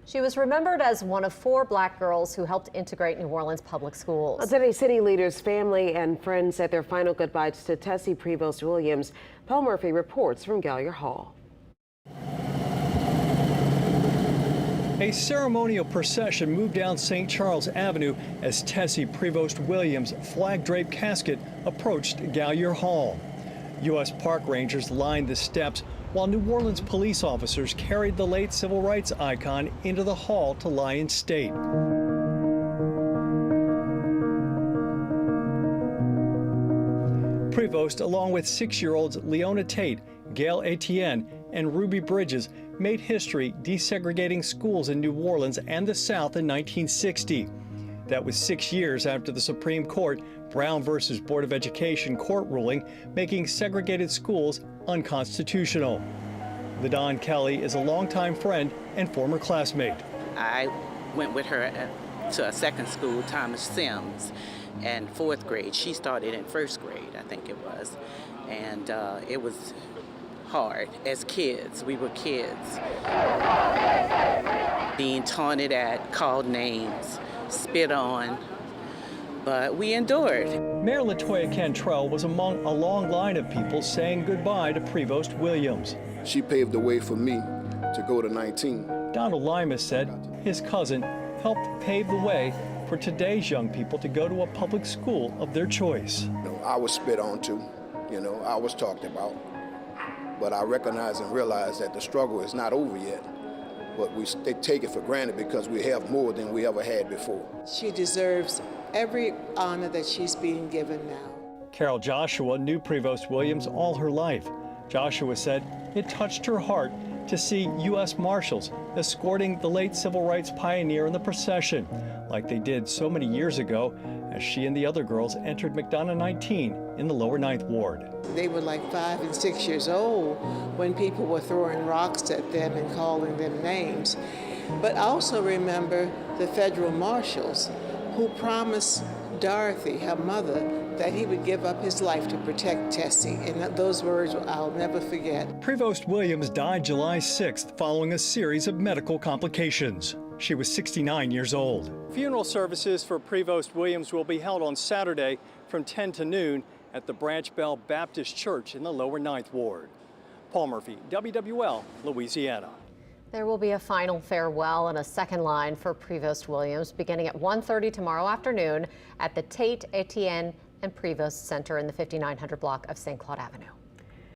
She was remembered as one of 4 black girls who helped integrate New Orleans public schools. Well, today, city leaders, family, and friends said their final goodbyes to Tessie Prevost-Williams. Paul Murphy reports from Gallier Hall. A ceremonial procession moved down St. Charles Avenue as Tessie Prevost-Williams' flag-draped casket approached Gallier Hall. U.S. Park Rangers lined the steps while New Orleans police officers carried the late civil rights icon into the hall to lie in state. Prevost, along with 6-year-olds Leona Tate, Gail Etienne, and Ruby Bridges, made history desegregating schools in New Orleans and the South in 1960. That was 6 years after the Supreme Court Brown versus Board of Education court ruling making segregated schools unconstitutional. LaDon Kelly is a longtime friend and former classmate. I went with her to a second school, Thomas Sims, and 4th grade. She started in 1st grade, I think it was. And it was hard as kids. We were kids. Being taunted at, called names, spit on, but we endured. Mayor Latoya Cantrell was among a long line of people saying goodbye to Prevost-Williams. She paved the way for me to go to 19. Donald Limas said his cousin helped pave the way for today's young people to go to a public school of their choice. I was spit on too, I was talked about. But I recognize and realize that the struggle is not over yet. But they take it for granted because we have more than we ever had before. She deserves every honor that she's being given now. Carol Joshua knew Prevost-Williams all her life. Joshua said it touched her heart to see U.S. Marshals escorting the late civil rights pioneer in the procession, like they did so many years ago as she and the other girls entered McDonough 19 in the lower 9th Ward. They were like 5 and 6 years old when people were throwing rocks at them and calling them names. But I also remember the federal marshals who promised Dorothy, her mother, that he would give up his life to protect Tessie, and those words I'll never forget. Prevost-Williams died July 6th following a series of medical complications. She was 69 years old. Funeral services for Prevost-Williams will be held on Saturday from 10 to noon at the Branch Bell Baptist Church in the lower 9th Ward. Paul Murphy, WWL, Louisiana. There will be a final farewell and a second line for Prevost-Williams beginning at 1:30 tomorrow afternoon at the Tate, Etienne, and Prevost Center in the 5900 block of St. Claude Avenue.